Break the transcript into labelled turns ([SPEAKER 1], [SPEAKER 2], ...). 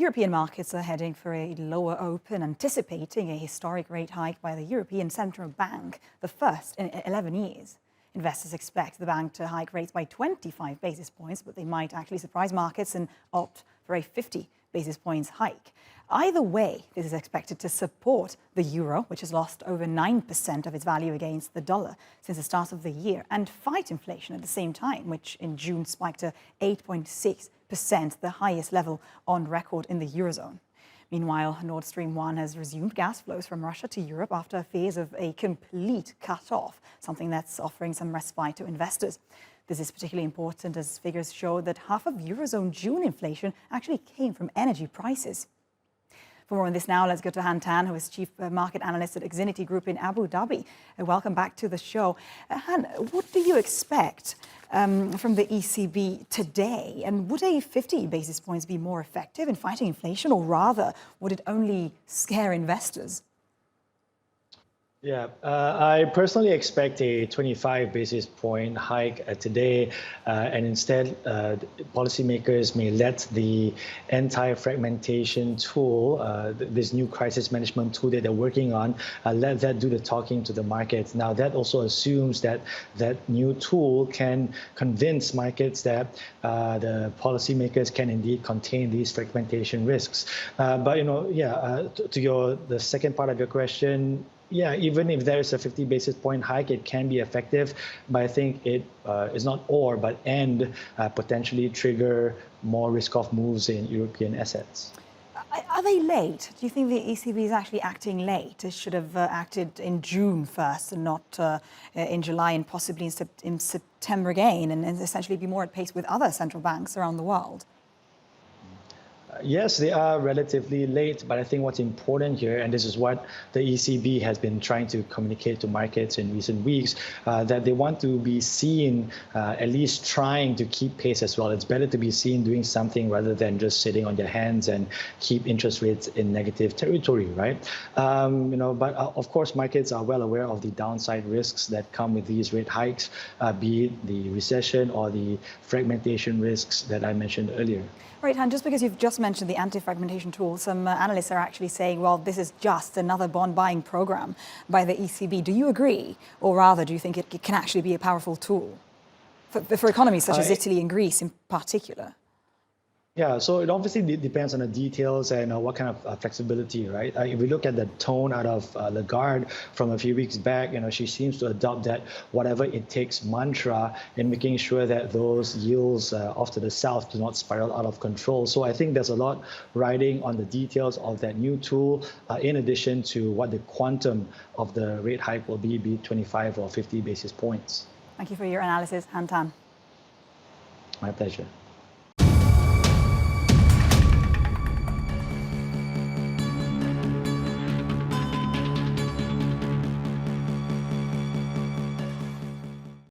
[SPEAKER 1] European markets are heading for a lower open, anticipating a historic rate hike by the European Central Bank, the first in 11 years. Investors expect the bank to hike rates by 25 basis points, but they might actually surprise markets and opt for a 50 basis points hike. Either way, this is expected to support the euro, which has lost over 9% of its value against the dollar since the start of the year, and fight inflation at the same time, which in June spiked to 8.6%, the highest level on record in the Eurozone. Meanwhile, Nord Stream 1 has resumed gas flows from Russia to Europe after fears of a complete cut-off, something that's offering some respite to investors. This is particularly important as figures show that half of Eurozone June inflation actually came from energy prices. For more on this now, let's go to Han Tan, who is Chief Market Analyst at Exinity Group in Abu Dhabi. Welcome back to the show. Han, what do you expect from the ECB today? And would a 50 basis points be more effective in fighting inflation, or rather, would it only scare investors?
[SPEAKER 2] Yeah, I personally expect a 25 basis point hike today, and instead policymakers may let the anti-fragmentation tool, this new crisis management tool that they're working on, let that do the talking to the markets. Now, that also assumes that that new tool can convince markets that the policymakers can indeed contain these fragmentation risks. But, to the second part of your question, yeah, even if there is a 50 basis point hike, it can be effective, but I think it is not or, but and potentially trigger more risk-off moves in European assets.
[SPEAKER 1] Are they late? Do you think the ECB is actually acting late? It should have acted in June first and not in July and possibly in September again, and essentially be more at pace with other central banks around the world.
[SPEAKER 2] Yes, they are relatively late, but I think what's important here, and this is what the ECB has been trying to communicate to markets in recent weeks, that they want to be seen at least trying to keep pace as well. It's better to be seen doing something rather than just sitting on their hands and keep interest rates in negative territory, right? But of course, markets are well aware of the downside risks that come with these rate hikes, be it the recession or the fragmentation risks that I mentioned earlier.
[SPEAKER 1] Right, Han, just because you've just mentioned the anti-fragmentation tool, some analysts are actually saying, well, this is just another bond buying program by the ECB. Do you agree? Or rather, do you think it can actually be a powerful tool for economies such as Italy and Greece in particular?
[SPEAKER 2] Yeah, so it obviously depends on the details and what kind of flexibility, right? If we look at the tone out of Lagarde from a few weeks back, she seems to adopt that whatever it takes mantra in making sure that those yields off to the south do not spiral out of control. So I think there's a lot riding on the details of that new tool, in addition to what the quantum of the rate hike will be it 25 or 50 basis points.
[SPEAKER 1] Thank you for your analysis, Han Tan.
[SPEAKER 2] My pleasure.